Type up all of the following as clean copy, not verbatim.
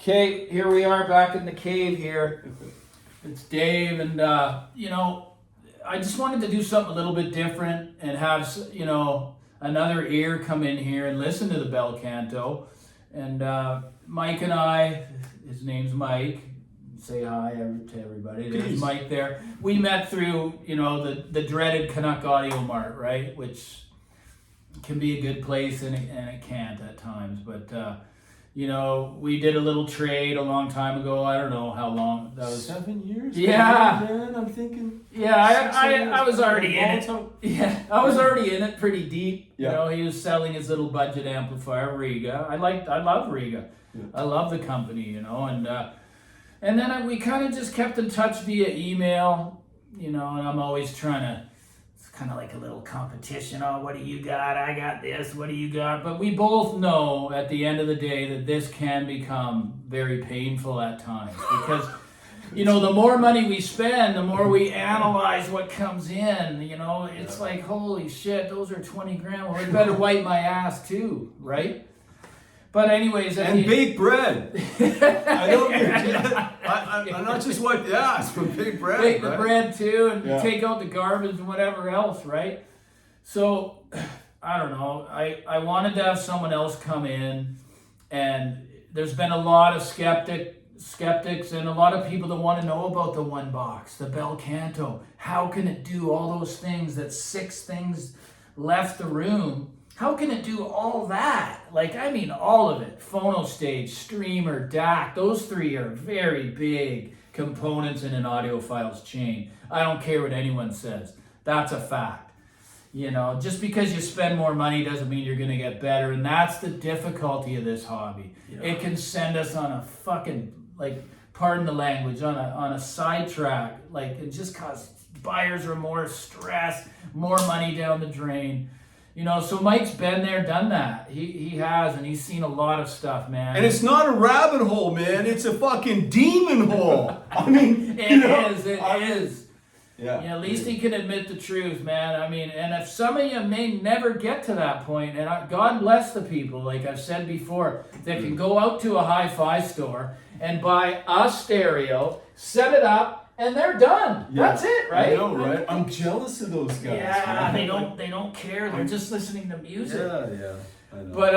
Okay, here we are back in the cave here. It's Dave, and I just wanted to do something a little bit different and have another ear come in here and listen to the bel canto. And Mike and I, his name's Mike. Say hi to everybody. There's Mike there. We met through the dreaded Canuck Audio Mart, right? Which can be a good place and it can't at times, but. We did a little trade a long time ago. I don't know how long that was. 7 years? Yeah. Man, I'm thinking. Yeah, I was already in it. Yeah, I was already in it pretty deep. Yeah. He was selling his little budget amplifier, Riga. I love Riga. Yeah. I love the company, and then we kind of just kept in touch via email, and I'm always trying to. Kind of like a little competition. Oh, what do you got? I got this. What do you got? But we both know at the end of the day that this can become very painful at times because, the more money we spend, the more we analyze what comes in. It's like, holy shit, those are 20 grand. Well, I better wipe my ass too, right? But anyways, and bake bread. I'm not just wipe the ass, but bake bread. Bake the bread too, and take out the garbage and whatever else, right? So I don't know. I wanted to have someone else come in, and there's been a lot of skeptics and a lot of people that want to know about the one box, the bel canto. How can it do all those things that 6 things left the room? How can it do all that? All of it. Phono stage, streamer, DAC. Those 3 are very big components in an Audiophiles chain. I don't care what anyone says. That's a fact. Just because you spend more money doesn't mean you're going to get better. And that's the difficulty of this hobby. Yeah. It can send us on a fucking, pardon the language, on a sidetrack. It just causes buyer's remorse, stress, more money down the drain. So Mike's been there, done that. He has, and he's seen a lot of stuff, man. And it's not a rabbit hole, man. It's a fucking demon hole. It is. Yeah. At least he can admit the truth, man. And if some of you may never get to that point, and God bless the people, like I've said before, that can go out to a hi-fi store and buy a stereo, set it up, and they're done. Yeah. That's it, right? I know, right? I'm jealous of those guys. Yeah, man. They don't care. They're just listening to music. Yeah, I know. But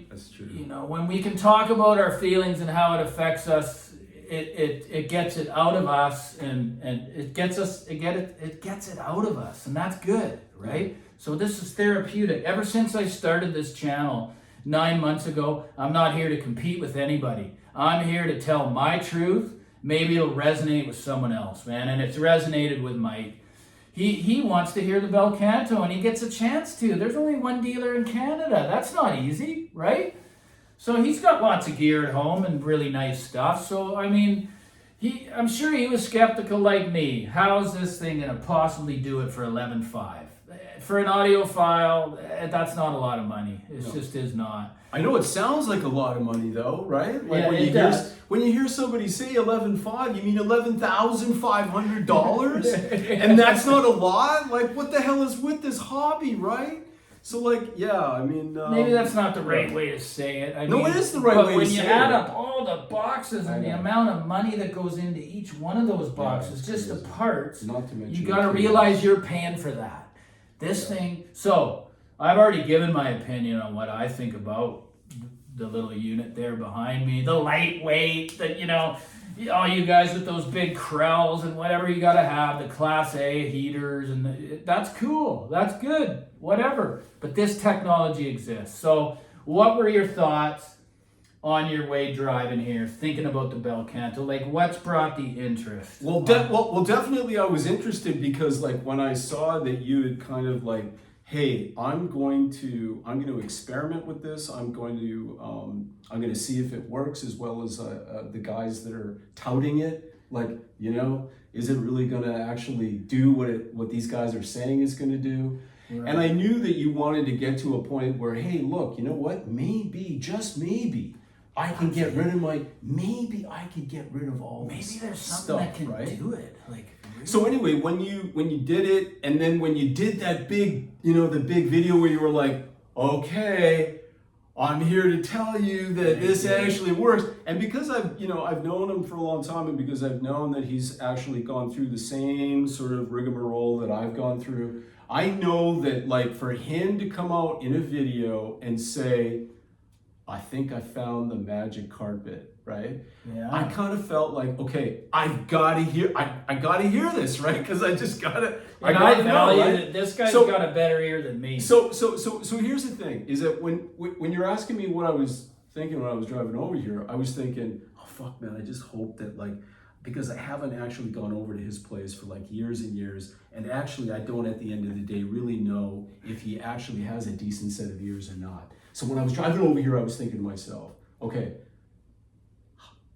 that's true. When we can talk about our feelings and how it affects us, it gets it out of us, and it gets it out of us, and that's good, right? Yeah. So this is therapeutic. Ever since I started this channel 9 months ago, I'm not here to compete with anybody. I'm here to tell my truth. Maybe it'll resonate with someone else, man. And it's resonated with Mike. He wants to hear the bel canto, and he gets a chance to. There's only one dealer in Canada. That's not easy, right? So he's got lots of gear at home and really nice stuff. So, I'm sure he was skeptical like me. How's this thing going to possibly do it for 11.5? For an audiophile, that's not a lot of money. It just is not. I know it sounds like a lot of money, though, right? When you hear somebody say 11.5, you mean $11,500, and that's not a lot. What the hell is with this hobby, right? So, maybe that's not the right way to say it. It is the right way to say it. But when you add up all the boxes and the amount of money that goes into each one of those boxes, just the parts, not to mention you got to realize you're paying for that. This thing. So I've already given my opinion on what I think about the little unit there behind me, the lightweight, all you guys with those big Krells and whatever you got to have, the Class A heaters, and that's cool. That's good. Whatever. But this technology exists. So what were your thoughts on your way driving here, thinking about the bel canto? What's brought the interest? Well, definitely I was interested because when I saw that you had kind of hey, I'm going to experiment with this. I'm going to see if it works, as well as the guys that are touting it. Is it really going to actually do what these guys are saying it's going to do? Right. And I knew that you wanted to get to a point where, hey, look, you know what? Maybe, just maybe, I can get rid of all this Maybe there's something stuff, that can right? do it. So anyway, when you did it, and then when you did that big, the big video where you were like, okay, I'm here to tell you that this actually works. And because I've known him for a long time, and because I've known that he's actually gone through the same sort of rigmarole that I've gone through, I know that like for him to come out in a video and say, I think I found the magic carpet, right? Yeah. I kind of felt like, okay, I've got to hear, I got to hear this, right? Because I just got to, I value that this guy's got a better ear than me. So here's the thing, is that when you're asking me what I was thinking when I was driving over here, I was thinking, oh fuck man, I just hope that like, because I haven't actually gone over to his place for like years and years, and actually I don't at the end of the day really know if he actually has a decent set of ears or not. So when I was driving over here, I was thinking to myself, okay,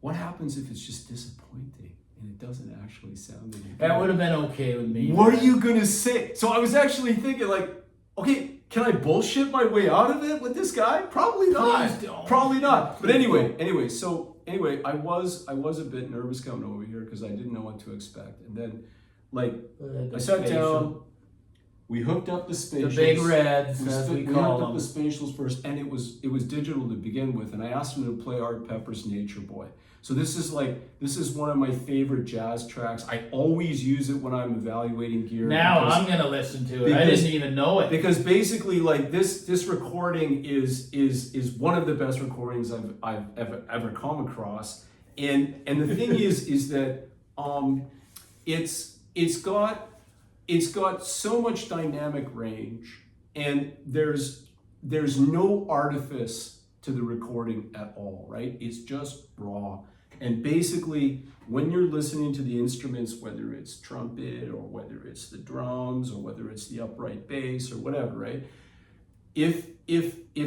what happens if it's just disappointing and it doesn't actually sound any good? That would have been okay with me. What are you gonna say? So I was actually thinking like, okay, can I bullshit my way out of it with this guy? Probably not. Please don't. Probably not. But anyway, I was a bit nervous coming over here because I didn't know what to expect. And then like I sat down, we hooked up the spatials. The big reds, as we hooked call up them. the spatials first, and it was digital to begin with. And I asked him to play Art Pepper's Nature Boy. So this is one of my favorite jazz tracks. I always use it when I'm evaluating gear. Now I'm gonna listen to it. I didn't even know it. Because basically, like this recording is one of the best recordings I've ever come across. And the thing is that it's got so much dynamic range, and there's no artifice to the recording at all, right? It's just raw. And basically, when you're listening to the instruments, whether it's trumpet or whether it's the drums or whether it's the upright bass or whatever, right? If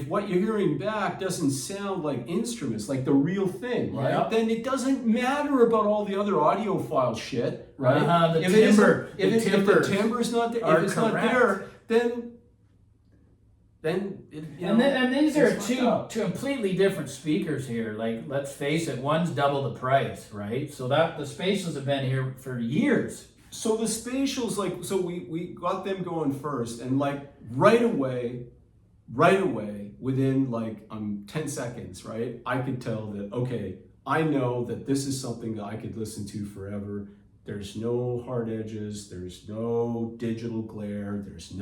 what you're hearing back doesn't sound like instruments, like the real thing, right? Yep. Then it doesn't matter about all the other audiophile shit, right? The If the timber's not there, if it's not there, then and these are two completely different speakers here. Like, let's face it, one's double the price, right? So that the spatials have been here for years. So the spatials, like, so we got them going first, and like right away, within like 10 seconds, right? I could tell that, okay, I know that this is something that I could listen to forever. There's no hard edges, there's no digital glare, there's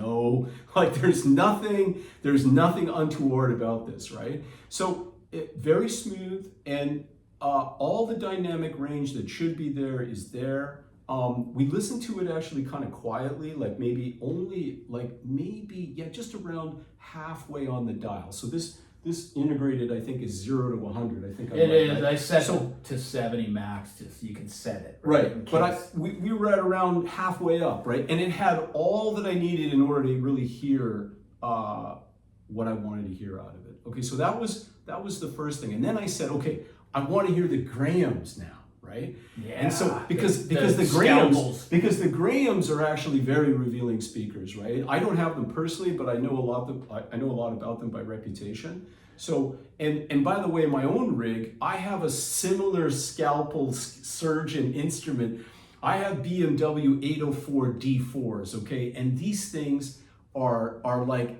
nothing untoward about this, right? So very smooth, and all the dynamic range that should be there is there. We listened to it actually kind of quietly, like just around halfway on the dial. So this integrated, I think, is 0 to 100. I think It is. I set it to 70 max, just so you can set it. Right. But we were at around halfway up, right? And it had all that I needed in order to really hear what I wanted to hear out of it. Okay, so that was the first thing. And then I said, okay, I want to hear the Grahams now, right? Yeah. And so because the Grahams are actually very revealing speakers, right? I don't have them personally, but I know a lot about them by reputation. So, and by the way, my own rig, I have a similar scalpel surgeon instrument. I have BMW 804 D4s, okay? And these things are like,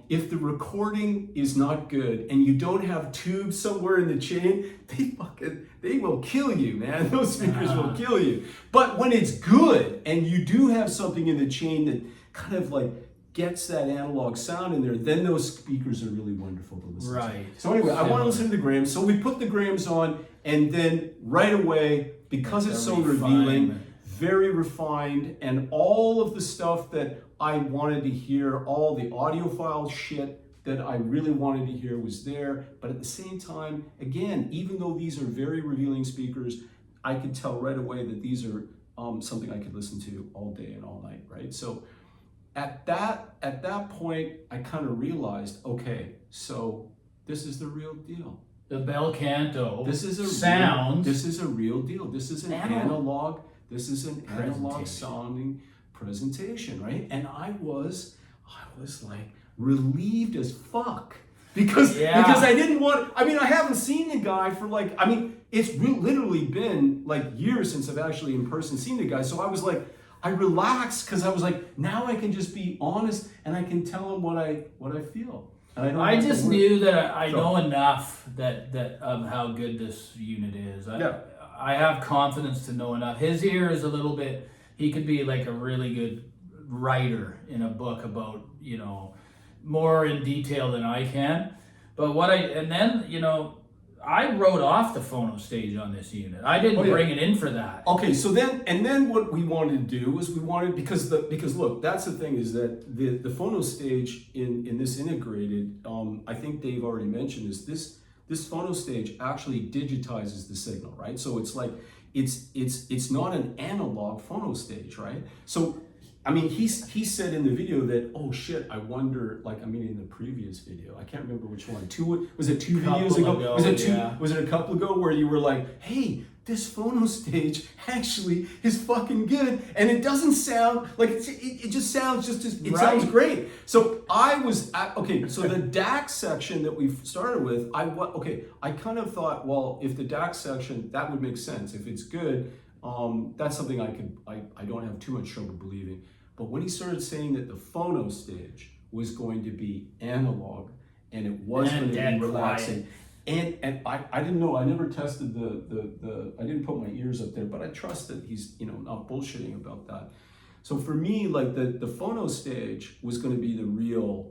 if the recording is not good and you don't have tubes somewhere in the chain, they will kill you, man. Those speakers will kill you. But when it's good and you do have something in the chain that kind of like gets that analog sound in there, then those speakers are really wonderful to listen to. So anyway, I want to listen to the Grahams. So we put the Grahams on, and then right away, because it's so revealing, very refined, and all of the stuff that I wanted to hear, all the audiophile shit that I really wanted to hear was there. But at the same time, again, even though these are very revealing speakers, I could tell right away that these are something I could listen to all day and all night, right? So at that point, I kind of realized, okay, so this is the real deal. The bel canto. This is a sound. This is a real deal. This is an analog. This is an analog sounding presentation, right? And I was like relieved as fuck because I didn't want. I mean, I haven't seen the guy for like. I mean, it's literally been like years since I've actually in person seen the guy. So I was like, I relaxed because I was like, now I can just be honest and I can tell him what I feel. And I just knew that I know enough that of how good this unit is. I have confidence to know enough. His ear is a little bit. He could be like a really good writer in a book about, you know, more in detail than I can. But I wrote off the phono stage on this unit. I didn't bring it in for that. Okay, so then what we wanted to do was because look, that's the thing, is that the phono stage in this integrated, I think Dave already mentioned, is this phono stage actually digitizes the signal, right? So it's like it's not an analog phono stage, right? So I mean, he said in the video that, oh shit, I wonder, like, I mean, in the previous video, I can't remember which one. Was it two videos ago? Was it a couple ago where you were like, hey, this phono stage actually is fucking good, and it doesn't sound like it just sounds sounds great. So I was so the DAC section that we started with, I kind of thought, well, if the DAC section, that would make sense. If it's good, that's something I don't have too much trouble believing. But when he started saying that the phono stage was going to be analog and it was going to be relaxing, and I didn't know, I never tested I didn't put my ears up there, but I trust that he's, you know, not bullshitting about that. So for me, like the phono stage was going to be the real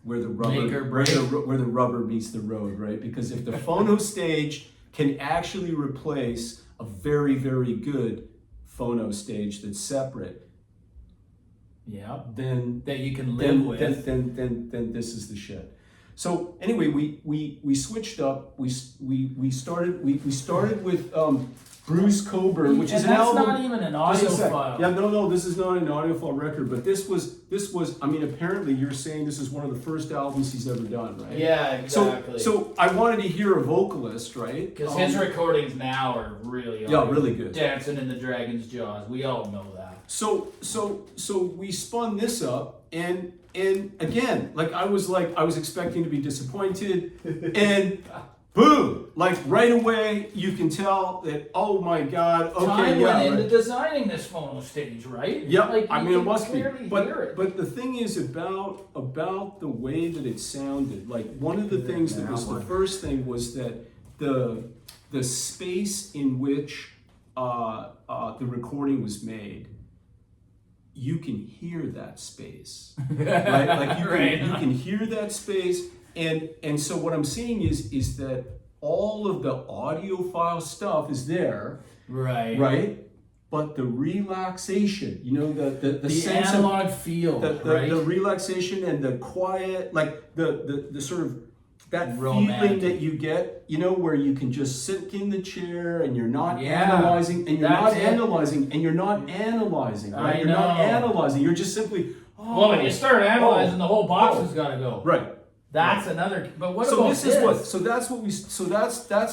where the rubber meets the road, right? Because if the phono stage can actually replace a very, very good phono stage that's separate, then that you can live with. Then this is the shit. So anyway, we switched up. We started with Bruce Coburn, which is an album. That's not even an audio file. Yeah, no, this is not an audiophile record, but this was. I mean, apparently you're saying this is one of the first albums he's ever done, right? Yeah, exactly. So I wanted to hear a vocalist, right? Because his recordings now are really really good. Dancing in the Dragon's Jaws. We all know that. So we spun this up, and again, like I was expecting to be disappointed, and boom, like right away you can tell that, oh my god, okay, time went into designing this phono stage, right? Yeah, like, I mean it must be. But the thing is about the way that it sounded, like one of the things that was the first thing was that the space in which the recording was made, you can hear that space, right? Like you can hear that space, and so what I'm saying is that all of the audiophile stuff is there, right? But the relaxation, you know, the sense analog of feel, the relaxation and the quiet, like the sort of that feeling that you get, you know, where you can just sit in the chair and you're not analyzing, and you're not analyzing, and you're not analyzing, right? You're not analyzing. You're just simply. Well, when you start analyzing, the whole box has got to go. Right. That's another. But what about this? That's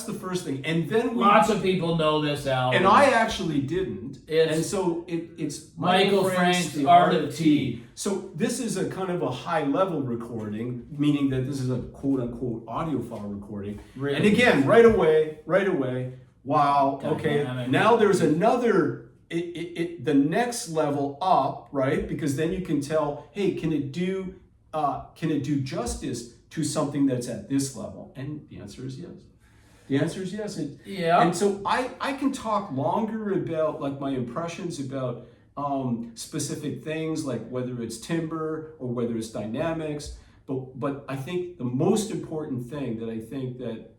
the first thing, and then lots of people know this album, and I actually didn't. And so it's Michael Frank's The Art of Tea. So this is a kind of a high level recording, meaning that this is a quote unquote audiophile recording. Really? And again, right away, wow, okay, now there's another. The next level up, right? Because then you can tell, hey, can it do justice to something that's at this level? And the answer is yes. The answer is yes. And so I can talk longer about like my impressions about specific things, like whether it's timbre or whether it's dynamics. But I think the most important thing that I think that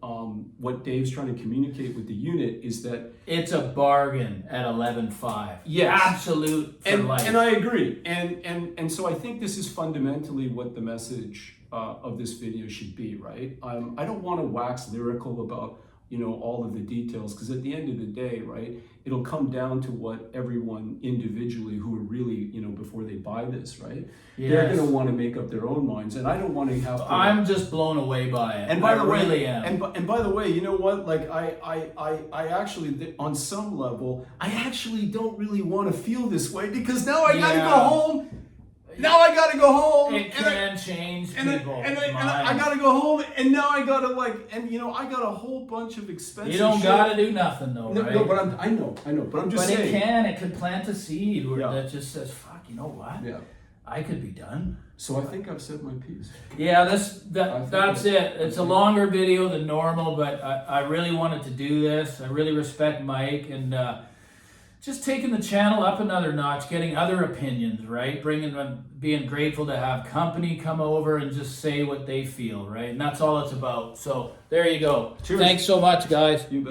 what Dave's trying to communicate with the unit is that it's a bargain at 11.5. Yes, absolute for life. And I agree. And so I think this is fundamentally what the message of this video should be, right? I don't want to wax lyrical about, you know, all of the details, because at the end of the day, right, it'll come down to what everyone individually who are really, you know, before they buy this, right, they're going to want to make up their own minds, and I don't want to have to. I'm just blown away by it. And by the way, really am. And by the way, you know what? Like I actually, on some level, I actually don't really want to feel this way, because now I got to go home. Now I gotta go home. It can change people. And I gotta go home, and now I gotta I got a whole bunch of expensive. You don't gotta do nothing though, right? No, but I know, but I'm just saying. But it could plant a seed that just says, "Fuck, you know what? Yeah, I could be done." So I think I've said my piece. Yeah, that's it. It's a longer video than normal, but I really wanted to do this. I really respect Mike and just taking the channel up another notch, getting other opinions, right? Being grateful to have company come over and just say what they feel, right? And that's all it's about. So there you go. Cheers. Thanks so much, guys. You bet.